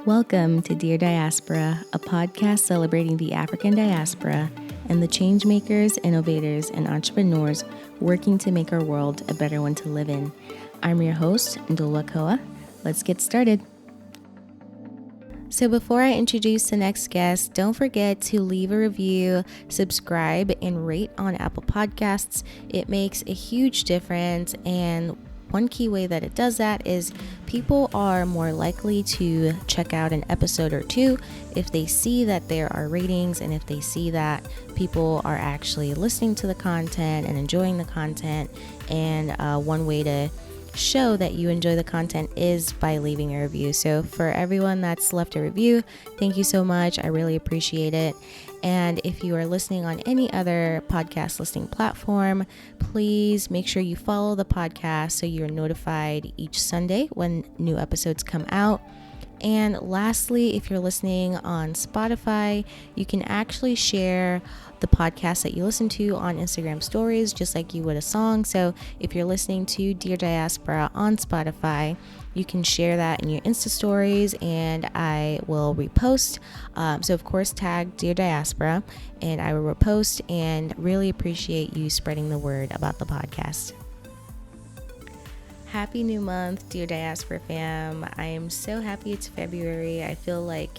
Welcome to Dear Diaspora, a podcast celebrating the African diaspora and the changemakers, innovators, and entrepreneurs working to make our world a better one to live in. I'm your host, Ndulwa Koa. Let's get started. So before I introduce the next guest, don't forget to leave a review, subscribe, and rate on Apple Podcasts. It makes a huge difference, and one key way that it does that is people are more likely to check out an episode or two if they see that there are ratings and if they see that people are actually listening to the content and enjoying the content. And one way to show that you enjoy the content is by leaving a review. So for everyone that's left a review, thank you so much. I really appreciate it. And if you are listening on any other podcast listening platform, please make sure you follow the podcast so you're notified each Sunday when new episodes come out. And lastly, if you're listening on Spotify, you can actually share the podcast that you listen to on Instagram stories, just like you would a song. So if you're listening to Dear Diaspora on Spotify, you can share that in your Insta stories and I will repost. So of course, tag Dear Diaspora and I will repost, and really appreciate you spreading the word about the podcast. Happy new month, Dear Diaspora fam. I am so happy it's February. I feel like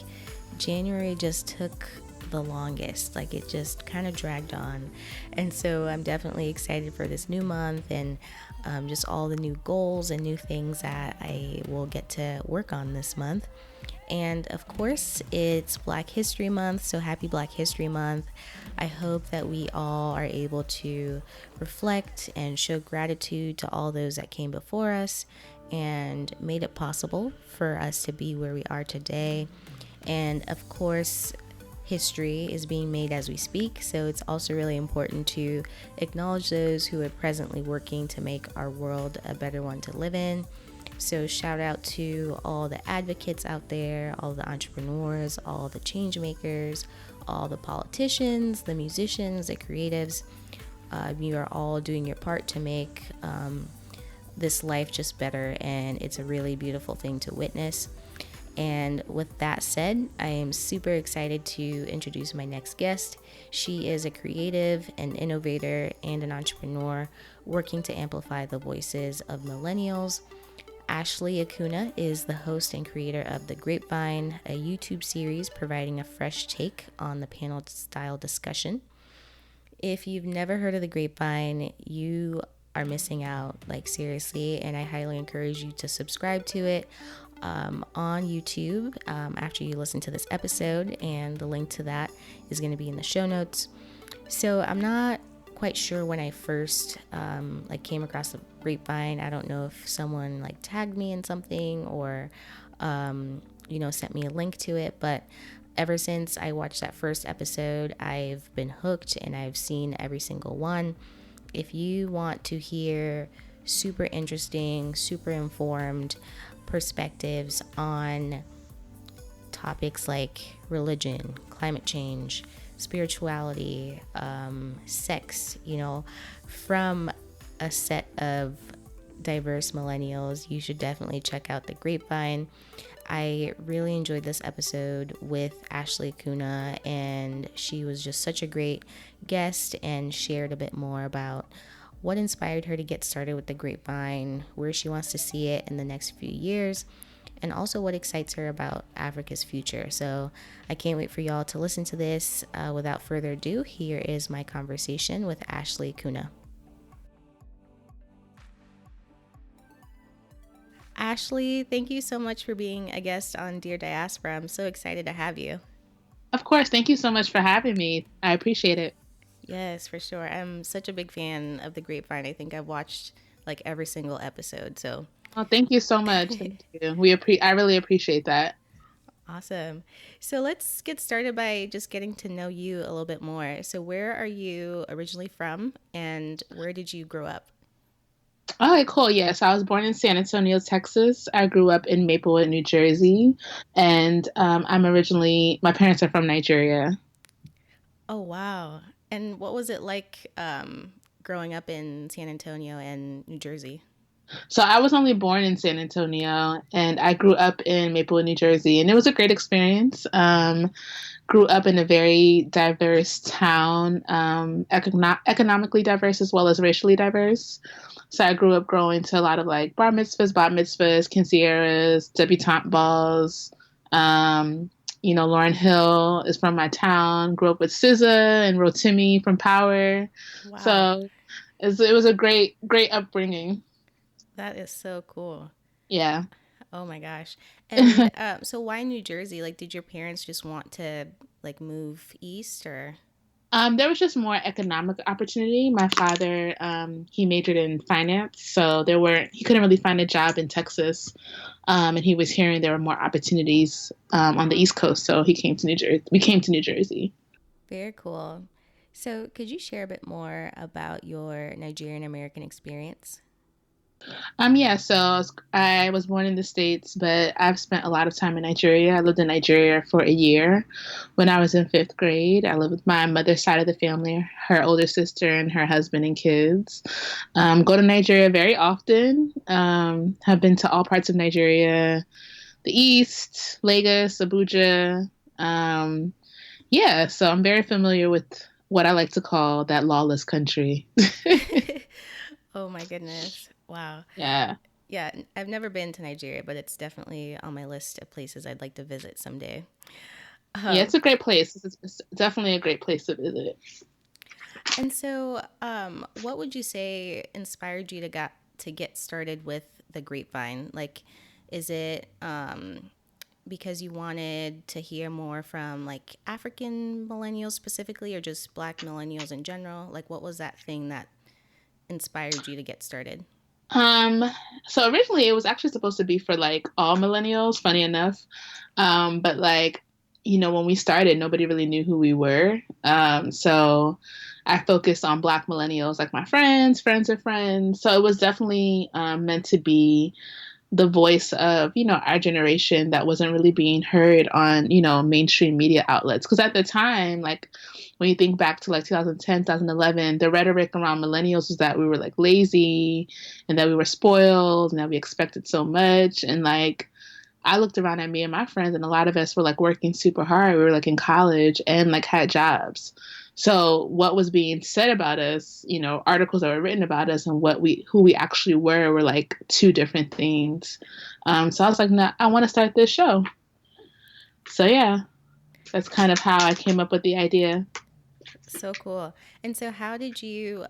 January just took the longest. Like it just kind of dragged on. And so I'm definitely excited for this new month and just all the new goals and new things that I will get to work on this month. And of course, it's Black History Month, so happy Black History Month. I hope that we all are able to reflect and show gratitude to all those that came before us and made it possible for us to be where we are today. And of course, history is being made as we speak, so it's also really important to acknowledge those who are presently working to make our world a better one to live in. So shout out to all the advocates out there, all the entrepreneurs, all the change makers, all the politicians, the musicians, the creatives. You are all doing your part to make this life just better, and it's a really beautiful thing to witness. And with that said, I am super excited to introduce my next guest. She is a creative, an innovator, and an entrepreneur working to amplify the voices of millennials. Ashley Akunna is the host and creator of The Grapevine, a YouTube series providing a fresh take on the panel-style discussion. If you've never heard of The Grapevine, you are missing out, like seriously, and I highly encourage you to subscribe to it on YouTube after you listen to this episode, and the link to that is going to be in the show notes. So I'm not quite sure when I first came across The Grapevine. I don't know if someone tagged me in something or sent me a link to it, but ever since I watched that first episode, I've been hooked and I've seen every single one. If you want to hear super interesting, super informed perspectives on topics like religion, climate change, spirituality, sex, from a set of diverse millennials, you should definitely check out The Grapevine. I really enjoyed this episode with Ashley Akunna, and she was just such a great guest and shared a bit more about what inspired her to get started with The Grapevine, where she wants to see it in the next few years, and also what excites her about Africa's future. So I can't wait for y'all to listen to this. Without further ado, here is my conversation with Ashley Akunna. Ashley, thank you so much for being a guest on Dear Diaspora. I'm so excited to have you. Of course. Thank you so much for having me. I appreciate it. Yes, for sure. I'm such a big fan of The Grapevine. I think I've watched every single episode. So, thank you so much. Thank you. I really appreciate that. Awesome. So let's get started by just getting to know you a little bit more. So where are you originally from, and where did you grow up? Okay, cool. Yes, I was born in San Antonio, Texas. I grew up in Maplewood, New Jersey, and my parents are from Nigeria. Oh, wow. And what was it like growing up in San Antonio and New Jersey? So I was only born in San Antonio, and I grew up in Maplewood, New Jersey, and it was a great experience. Grew up in a very diverse town, economically diverse as well as racially diverse. So I grew up growing to a lot of like bar mitzvahs, bat mitzvahs, quinceañeras, debutante balls. Um, Lauren Hill is from my town. Grew up with SZA and Rotimi from Power. Wow, So it was a great upbringing. that is so cool. Yeah. Oh my gosh. And so why New Jersey? Like, did your parents just want to like move east or? There was just more economic opportunity. My father, he majored in finance, so he couldn't really find a job in Texas, and he was hearing there were more opportunities on the East Coast, so he came to New Jersey. We came to New Jersey. Very cool. So, could you share a bit more about your Nigerian American experience? Yeah, so I was born in the States, but I've spent a lot of time in Nigeria. I lived in Nigeria for a year when I was in fifth grade. I lived with my mother's side of the family, her older sister and her husband and kids. Go to Nigeria very often. Have been to all parts of Nigeria, the East, Lagos, Abuja. Um, yeah, so I'm very familiar with what I like to call that lawless country. Oh my goodness. Wow. Yeah. Yeah, I've never been to Nigeria, but it's definitely on my list of places I'd like to visit someday. Yeah, Um, it's a great place. It's definitely a great place to visit. and so, what would you say inspired you to get started with the Grapevine? Like, is it because you wanted to hear more from like African millennials specifically, or just Black millennials in general? Like, what was that thing that inspired you to get started? Um, so originally it was actually supposed to be for like all millennials, funny enough. But like, when we started, nobody really knew who we were. So I focused on Black millennials, like my friends of friends. So it was definitely meant to be the voice of our generation that wasn't really being heard on mainstream media outlets, because at the time, like when you think back to like 2010, 2011, the rhetoric around millennials was that we were like lazy and that we were spoiled and that we expected so much. And like I looked around at me and my friends, and a lot of us were like working super hard. We were like in college and like had jobs. So what was being said about us, articles that were written about us and who we actually were like two different things. So I was like, no, I want to start this show. So yeah, that's kind of how I came up with the idea. So cool. And so, how did you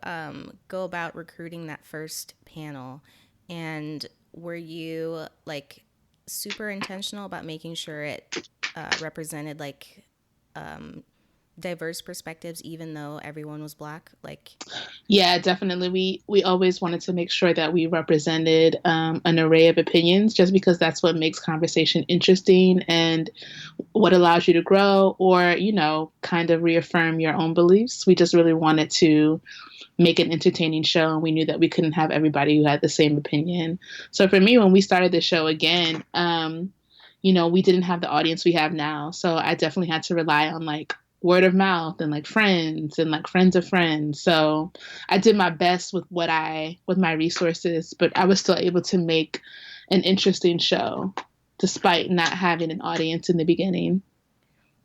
go about recruiting that first panel? And were you like super intentional about making sure it represented like diverse perspectives, even though everyone was Black? Like, Yeah, definitely. We always wanted to make sure that we represented an array of opinions, just because that's what makes conversation interesting and what allows you to grow, or kind of reaffirm your own beliefs. We just really wanted to make an entertaining show, and we knew that we couldn't have everybody who had the same opinion. So for me, when we started the show again, we didn't have the audience we have now. So I definitely had to rely on like word of mouth and like friends and like friends of friends. So I did my best with my resources, but I was still able to make an interesting show despite not having an audience in the beginning.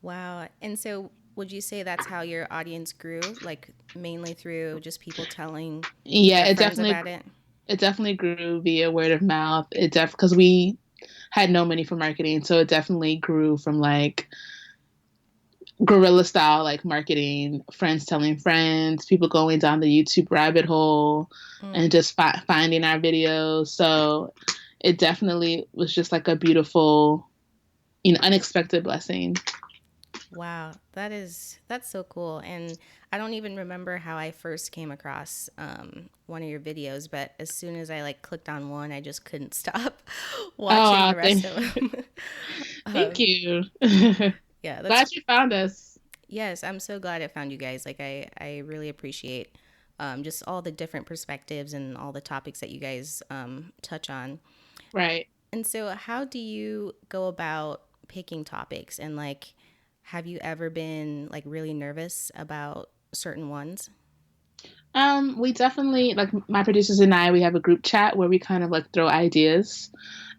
wow. And so, would you say that's how your audience grew? Like, mainly through just people telling Yeah, their friends about it? it definitely grew via word of mouth. Because we had no money for marketing, so it definitely grew from like guerrilla style, like marketing, friends telling friends, people going down the YouTube rabbit hole Mm. and just finding our videos. So it definitely was just like a beautiful, unexpected blessing. Wow, that's so cool. And I don't even remember how I first came across one of your videos, but as soon as I like clicked on one, I just couldn't stop Oh, watching wow, the rest of them. thank you. Yeah, that's Glad you found us. yes, I'm so glad I found you guys. Like I really appreciate just all the different perspectives and all the topics that you guys touch on. Right. And so, how do you go about picking topics? And like, have you ever been like really nervous about certain ones? We definitely, like, my producers and I, we have a group chat where we kind of like throw ideas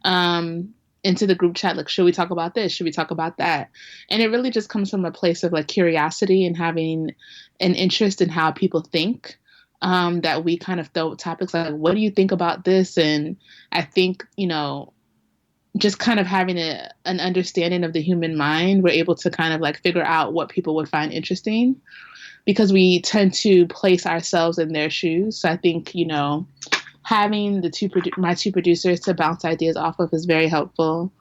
um into the group chat, like, should we talk about this, should we talk about that? And it really just comes from a place of like curiosity and having an interest in how people think, that we kind of throw topics like, what do you think about this? And I think, just kind of having an understanding of the human mind, we're able to kind of like figure out what people would find interesting, because we tend to place ourselves in their shoes. So I think, having my two producers to bounce ideas off of is very helpful.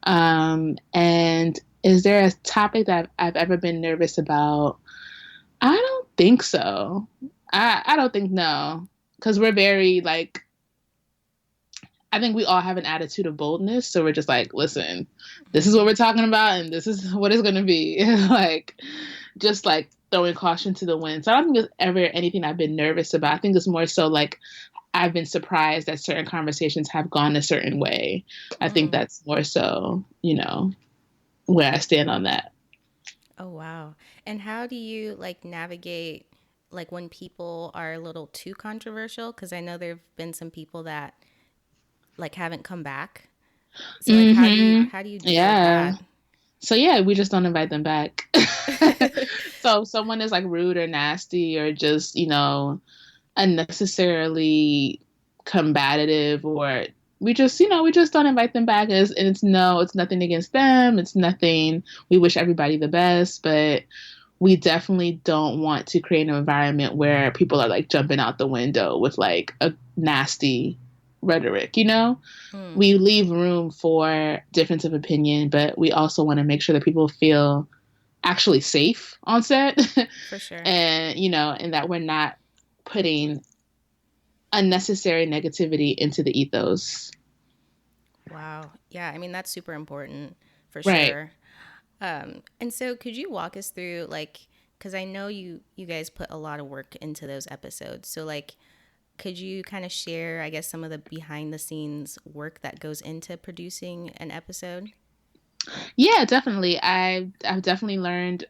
And is there a topic that I've ever been nervous about? I don't think so. I don't think, no, because we're very like, I think we all have an attitude of boldness. So we're just like, listen, this is what we're talking about, and this is what it's going to be. Like, just like throwing caution to the wind. So I don't think there's ever anything I've been nervous about. I think it's more so like I've been surprised that certain conversations have gone a certain way. I think that's more so, where I stand on that. Oh, wow. And how do you like navigate like when people are a little too controversial? Because I know there've been some people that like haven't come back. So like Mm-hmm. how do you deal with Yeah. that? So yeah, we just don't invite them back. So if someone is like rude or nasty or just, unnecessarily combative, or we just don't invite them back. And it's no, it's nothing against them. It's nothing. We wish everybody the best, but we definitely don't want to create an environment where people are like jumping out the window with like a nasty rhetoric. Mm, We leave room for difference of opinion, but we also want to make sure that people feel actually safe on set. for sure. And that we're not putting unnecessary negativity into the ethos. Wow. Yeah, I mean that's super important for Right. sure. And so could you walk us through like because I know you guys put a lot of work into those episodes. So like could you kind of share, I guess, some of the behind the scenes work that goes into producing an episode? Yeah, definitely. I have definitely learned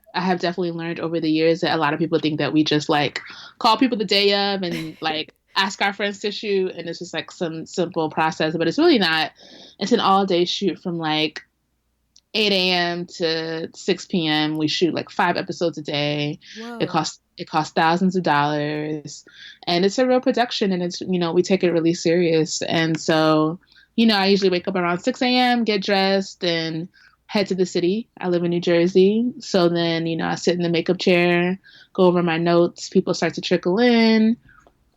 over the years that a lot of people think that we just like call people the day of and like ask our friends to shoot, and it's just like some simple process, but it's really not. It's an all day shoot from like 8 a.m. to 6 p.m. We shoot like 5 episodes a day. Whoa. It costs thousands of dollars, and it's a real production, and it's we take it really serious. And so, I usually wake up around 6 a.m., get dressed, and head to the city. I live in New Jersey, so then I sit in the makeup chair, go over my notes. People start to trickle in.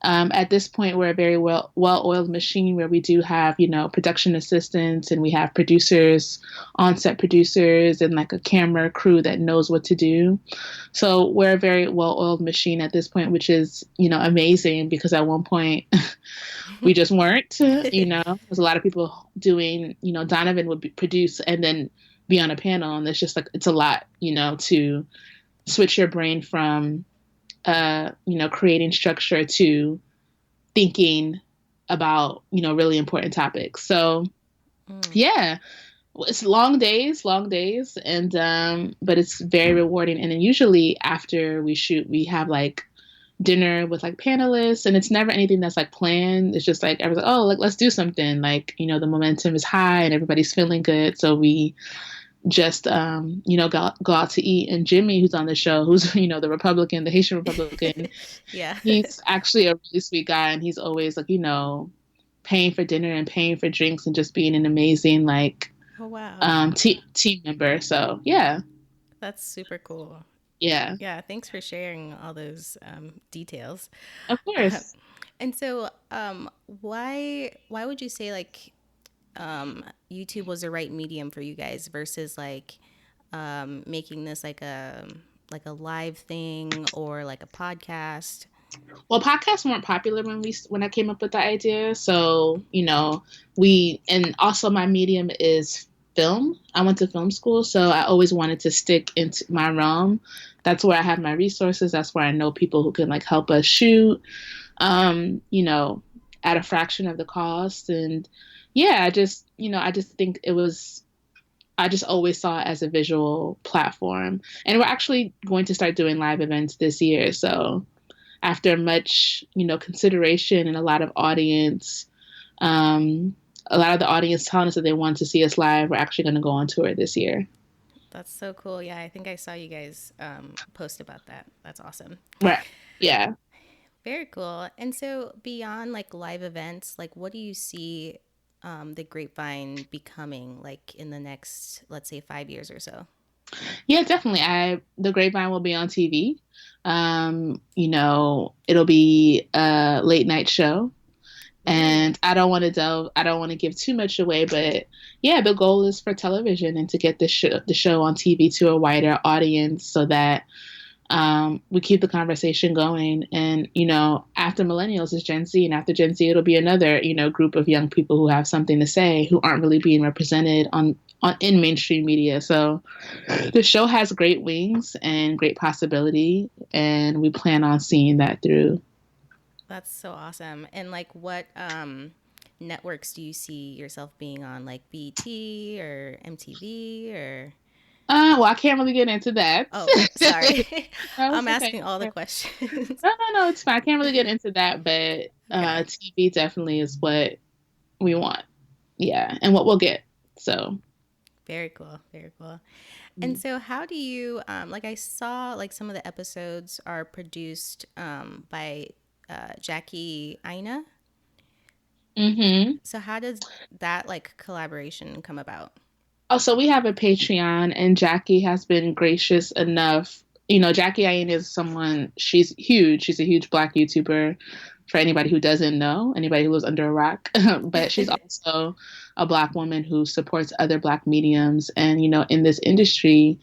At this point, we're a very well-oiled machine where we do have, production assistants, and we have producers, on-set producers, and like a camera crew that knows what to do. So we're a very well-oiled machine at this point, which is, amazing, because at one point we just weren't. There's a lot of people doing, Donovan would produce and then be on a panel, and it's just like it's a lot, to switch your brain from creating structure to thinking about, really important topics. So Mm. yeah, it's long days, and but it's very rewarding. And then usually after we shoot, we have like dinner with like panelists, and it's never anything that's like planned. It's just like everyone's like, oh, like let's do something. Like, the momentum is high and everybody's feeling good. So we just go out to eat. And Jimmy, who's on the show, who's the Republican, the Haitian Republican, Yeah. he's actually a really sweet guy, and he's always like paying for dinner and paying for drinks and just being an amazing like Oh, wow. team member. So yeah. That's super cool. Yeah, Yeah, thanks for sharing all those details. of Uh, course. and so, why would you say like YouTube was the right medium for you guys versus like making this like a live thing or like a podcast? Well, podcasts weren't popular when I came up with the idea. So, we and also my medium is film. I went to film school, so I always wanted to stick into my realm. That's where I have my resources. That's where I know people who can like help us shoot, um, you know, at a fraction of the cost. And yeah, I just think it was I just always saw it as a visual platform. And we're actually going to start doing live events this year. So after much, consideration and a lot of the audience telling us that they want to see us live, we're actually going to go on tour this year. That's so cool. Yeah, I think I saw you guys post about that. That's awesome. Right. Yeah. Very cool. And so beyond like live events, like what do you see the Grapevine becoming like in the next, let's say, 5 years or so? Yeah, definitely. The Grapevine will be on TV. It'll be a late night show. Ooh, And I don't want to give too much away, but yeah, the goal is for television and to get the show on TV to a wider audience so that we keep the conversation going. And, after Millennials is Gen Z, and after Gen Z, it'll be another, group of young people who have something to say who aren't really being represented in mainstream media. So the show has great wings and great possibility, and we plan on seeing that through. that's so awesome. And like what networks do you see yourself being on? Like BT or MTV or Well, I can't really get into that. Oh, sorry. No, I'm it's okay. asking all the questions. No, it's fine. I can't really get into that, but Okay. TV definitely is what we want. Yeah, and what we'll get. So, Very cool. Very cool. And mm-hmm. so, how do you, like, I saw, like, some of the episodes are produced by Jackie Aina. So, how does that, like, collaboration come about? Also, we have a Patreon, and Jackie has been gracious enough. Jackie Ayin is someone, she's huge. She's a huge Black YouTuber for anybody who doesn't know, anybody who lives under a rock. But she's also a Black woman who supports other Black mediums. And, in this industry,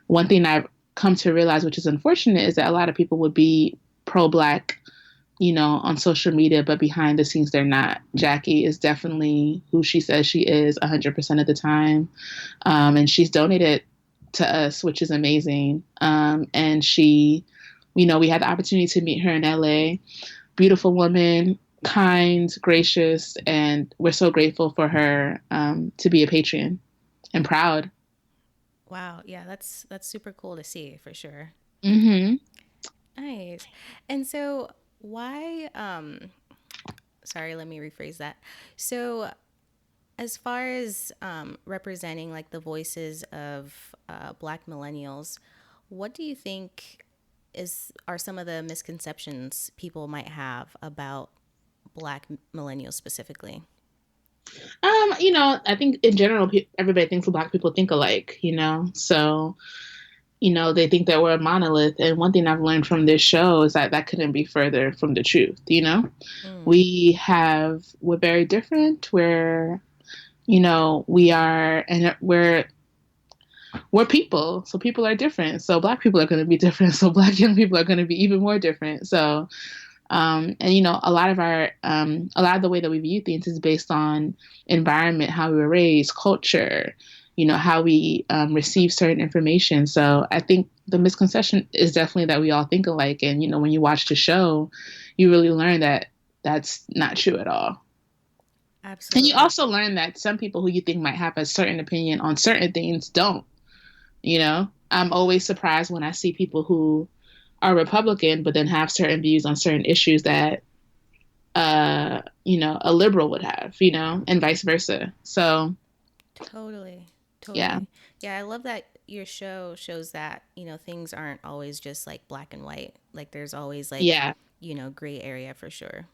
one thing I've come to realize, which is unfortunate, is that a lot of people would be pro-Black, on social media, but behind the scenes, they're not. Jackie is definitely who she says she is 100% of the time. And she's donated to us, which is amazing. And we had the opportunity to meet her in LA. Beautiful woman, kind, gracious, and we're so grateful for her to be a patron and proud. Wow. Yeah, that's super cool to see for sure. Hmm. Nice. And so, why, sorry, let me rephrase that. So, as far as representing like the voices of Black millennials, what do you think are some of the misconceptions people might have about Black millennials specifically? I think in general, everybody thinks Black people think alike, so, they think that we're a monolith. And one thing I've learned from this show is that that couldn't be further from the truth. Mm, We're very different. We are, and we're people. So people are different. So Black people are going to be different. So Black young people are going to be even more different. So, and a lot of the way that we view things is based on environment, how we were raised, culture, how we receive certain information. So I think the misconception is definitely that we all think alike. And, when you watch the show, you really learn that that's not true at all. And you absolutely. also learn that some people who you think might have a certain opinion on certain things don't. I'm always surprised when I see people who are Republican, but then have certain views on certain issues that, a liberal would have, and vice versa. So, Totally. yeah. Totally. Yeah, I love that your show shows that, things aren't always just like black and white. Like there's always like, Yeah. gray area for sure.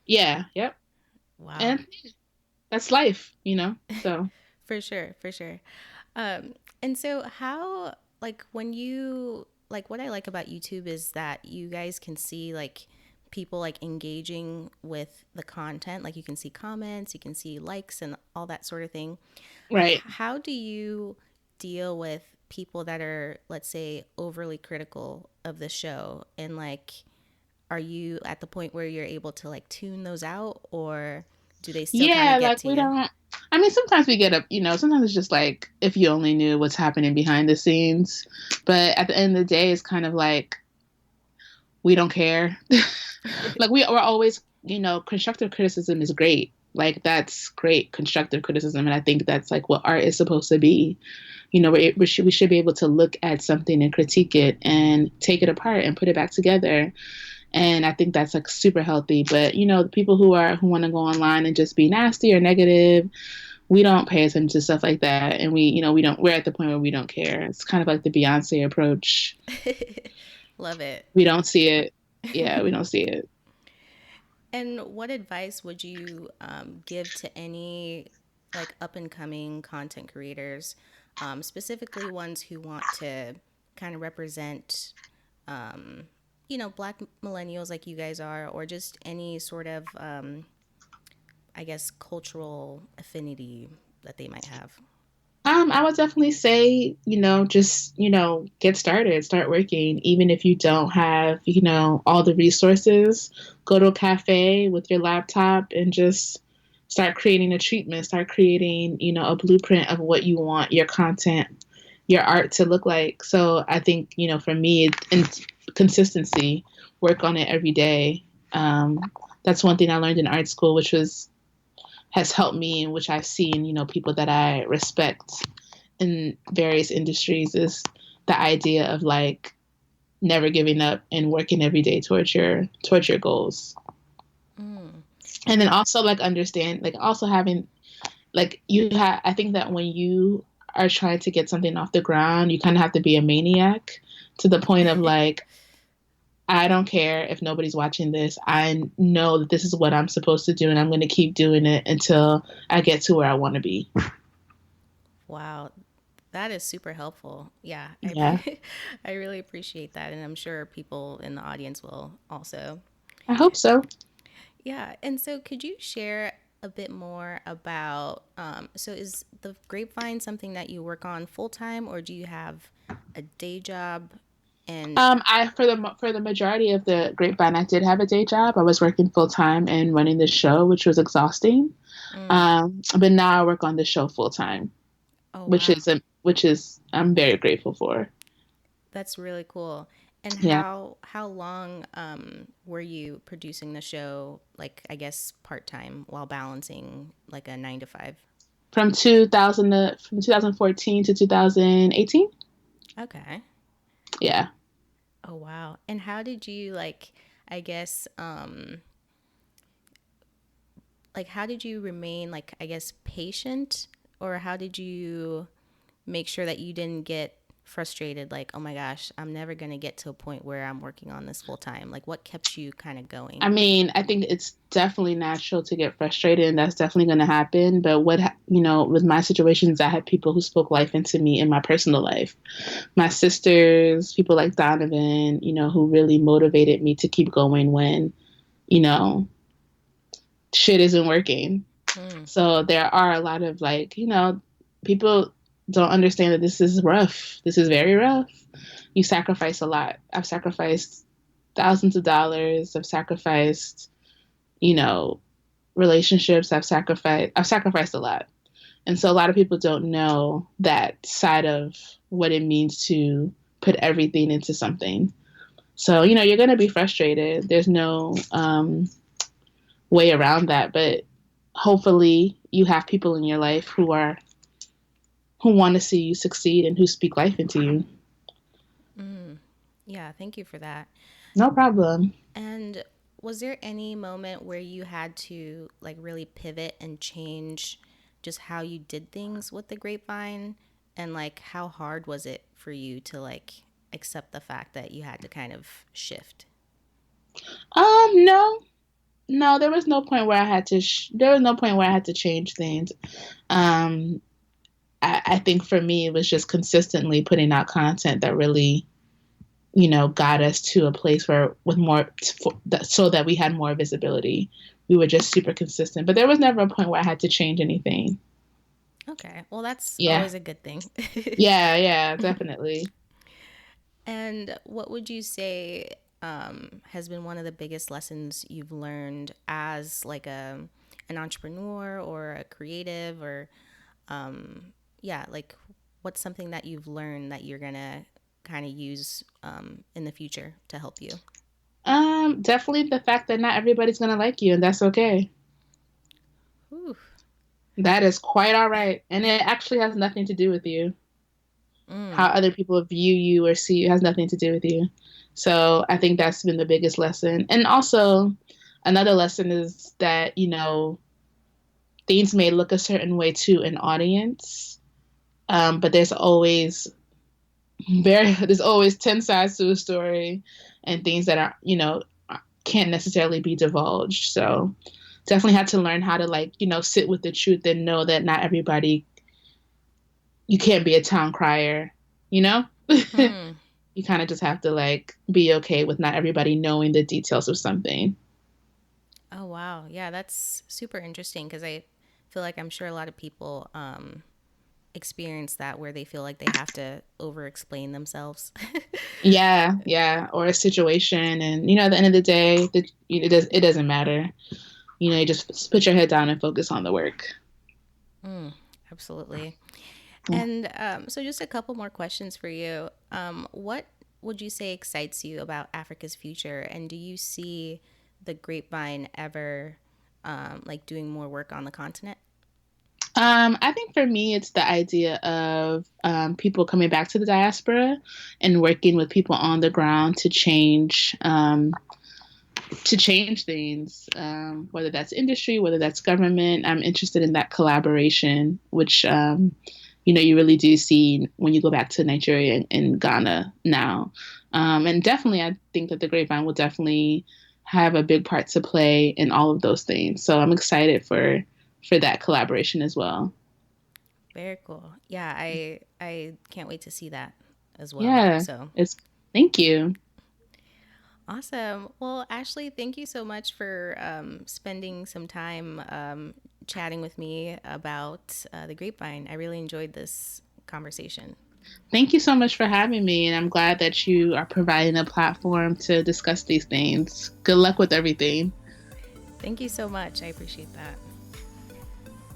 Yeah. Yep. Wow. And that's life. So, For sure, for sure. And so how like when you like what I like about YouTube is that you guys can see like people like engaging with the content. Like you can see comments, you can see likes and all that sort of thing. right. How do you deal with people that are, let's say, overly critical of the show? And like, are you at the point where you're able to like tune those out or do they still kind of Yeah. get Like to we you? don't, I mean, sometimes we get sometimes it's just like if you only knew what's happening behind the scenes. But at the end of the day, it's kind of like we don't care. Like we're always, constructive criticism is great. Like that's great constructive criticism, and I think that's like what art is supposed to be. We should be able to look at something and critique it and take it apart and put it back together. And I think that's like super healthy. But the people who want to go online and just be nasty or negative, we don't pay attention to stuff like that. And we're at the point where we don't care. It's kind of like the Beyonce approach. Love it. We don't see it. Yeah, we don't see it. And what advice would you give to any like up and coming content creators, specifically ones who want to kind of represent, Black millennials like you guys are, or just any sort of, I guess, cultural affinity that they might have? I would definitely say, just, get started, start working. Even if you don't have, all the resources, go to a cafe with your laptop and just start creating a treatment, start creating, a blueprint of what you want your content, your art to look like. So I think, for me, and consistency, work on it every day. That's one thing I learned in art school, which has helped me, and which I've seen, people that I respect in various industries, is the idea of like never giving up and working every day towards your goals. Mm. And then also like understand, like also having like I think that when you are trying to get something off the ground, you kind of have to be a maniac to the point of like, I don't care if nobody's watching this. I know that this is what I'm supposed to do, and I'm going to keep doing it until I get to where I want to be. Wow, that is super helpful. Yeah, Yeah, I really appreciate that, and I'm sure people in the audience will also. I hope so. Yeah, and so could you share a bit more about? So, is the Grapevine something that you work on full time, or do you have a day job? And I for the majority of the Grapevine, I did have a day job. I was working full time and running the show, which was exhausting. mm, But now I work on the show full time, oh which wow, is I'm very grateful for. that's really cool. And Yeah, how long were you producing the show? Like I guess part time while balancing like a 9 to 5. from 2014 to 2018. Okay. Yeah. Oh wow. And how did you like? I guess like how did you remain like I guess patient, or how did you make sure that you didn't get frustrated like oh my gosh I'm never going to get to a point where I'm working on this full time, like what kept you kind of going? I mean, I think it's definitely natural to get frustrated, and that's definitely going to happen. But with my situations, I had people who spoke life into me in my personal life. My sisters, people like Donovan, who really motivated me to keep going when, you know, shit isn't working. Mm, So there are a lot of like, people don't understand that this is rough. This is very rough. You sacrifice a lot. I've sacrificed thousands of dollars. I've sacrificed, you know, relationships. I've sacrificed a lot. And so a lot of people don't know that side of what it means to put everything into something. So, you're going to be frustrated. There's no way around that, but hopefully you have people in your life who want to see you succeed and who speak life into you. mm. Yeah, thank you for that. No problem. And was there any moment where you had to like really pivot and change just how you did things with the Grapevine? And like how hard was it for you to like accept the fact that you had to kind of shift? No, no, there was no point where I had to. There was no point where I had to change things. Um, I think for me, it was just consistently putting out content that really, got us to a place where with more, so that we had more visibility. We were just super consistent, but there was never a point where I had to change anything. Okay. Well, that's Yeah, always a good thing. yeah, definitely. And what would you say has been one of the biggest lessons you've learned as like an entrepreneur or a creative, or yeah, like what's something that you've learned that you're gonna kind of use in the future to help you? Definitely the fact that not everybody's gonna like you, and that's okay. Whew. That is quite all right, and it actually has nothing to do with you. How other people view you or see you has nothing to do with you. So I think that's been the biggest lesson. And also, another lesson is that, things may look a certain way to an audience, but there's always 10 sides to a story and things that are, can't necessarily be divulged. So definitely had to learn how to sit with the truth and know that not everybody, you can't be a town crier, you know? Hmm. You kind of just have to be okay with not everybody knowing the details of something. Oh, wow. Yeah, that's super interesting because I feel like I'm sure a lot of people experience that where they feel like they have to over explain themselves. Yeah, yeah, or a situation, and at the end of the day, it doesn't matter. You just put your head down and focus on the work. Mm, absolutely. Yeah. And so, just a couple more questions for you. What would you say excites you about Africa's future? And do you see the Grapevine ever like doing more work on the continent? I think for me, it's the idea of people coming back to the diaspora and working with people on the ground to change things, whether that's industry, whether that's government. I'm interested in that collaboration, which you really do see when you go back to Nigeria and Ghana now. And definitely, I think that the Grapevine will definitely have a big part to play in all of those things. So I'm excited for that collaboration as well. Very cool. Yeah, I can't wait to see that as well. Yeah, So it's thank you. awesome. Well, Ashley, thank you so much for spending some time chatting with me about the Grapevine. I really enjoyed this conversation. Thank you so much for having me, and I'm glad that you are providing a platform to discuss these things. Good luck with everything. Thank you so much. I appreciate that.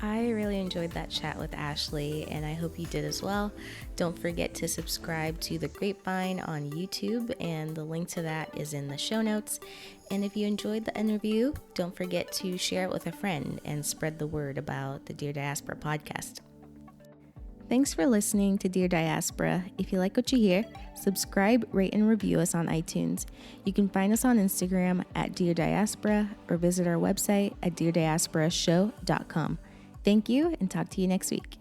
I really enjoyed that chat with Ashley, and I hope you did as well. Don't forget to subscribe to The Grapevine on YouTube, and the link to that is in the show notes. And if you enjoyed the interview, don't forget to share it with a friend and spread the word about the Dear Diaspora podcast. Thanks for listening to Dear Diaspora. If you like what you hear, subscribe, rate, and review us on iTunes. You can find us on Instagram at Dear Diaspora or visit our website at deardiasporashow.com. Thank you, and talk to you next week.